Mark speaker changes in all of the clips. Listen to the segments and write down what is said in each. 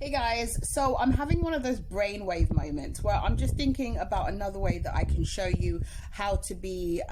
Speaker 1: Hey guys, so I'm having one of those brainwave moments where I'm just thinking about another way that I can show you how to be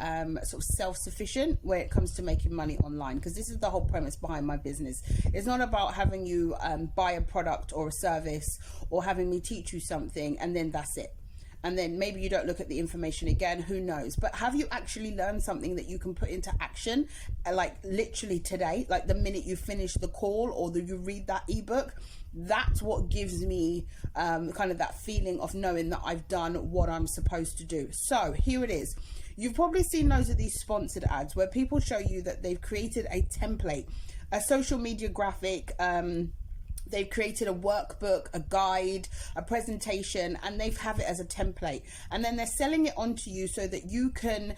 Speaker 1: sort of self-sufficient when it comes to making money online, because this is the whole premise behind my business. It's not about having you buy a product or a service or having me teach you something and then that's it. And then maybe you don't look at the information again, who knows? But have you actually learned something that you can put into action, like literally today, like the minute you finish the call or you read that ebook? That's what gives me kind of that feeling of knowing that I've done what I'm supposed to do. So here it is. You've probably seen loads of these sponsored ads where people show you that they've created a template, a social media graphic, they've created a workbook, a guide, a presentation, and they have it as a template. And then they're selling it onto you so that you can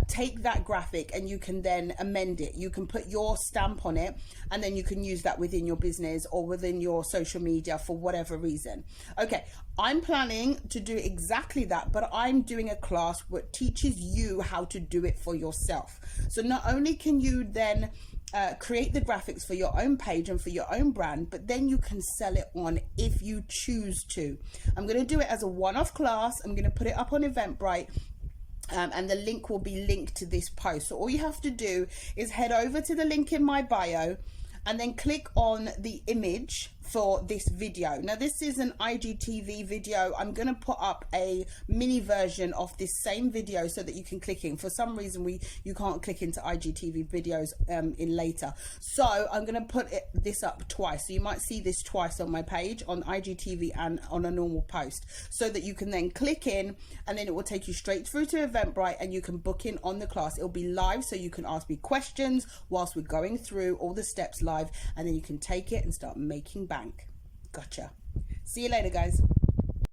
Speaker 1: take that graphic and you can then amend it. You can put your stamp on it, and then you can use that within your business or within your social media for whatever reason. Okay, I'm planning to do exactly that, but I'm doing a class that teaches you how to do it for yourself. So not only can you then create the graphics for your own page and for your own brand, but then you can sell it on if you choose to. I'm going to do it as a one-off class. I'm going to put it up on Eventbrite. And the link will be linked to this post. So all you have to do is head over to the link in my bio and then click on the image for this video. Now this is an IGTV video. I'm going to put up a mini version of this same video so that you can click in. For some reason you can't click into IGTV videos in later. So I'm going to put this up twice. So you might see this twice on my page, on IGTV and on a normal post, so that you can then click in and then it will take you straight through to Eventbrite and you can book in on the class. It'll be live, so you can ask me questions whilst we're going through all the steps live, and then you can take it and start making bank. Gotcha. See you later, guys.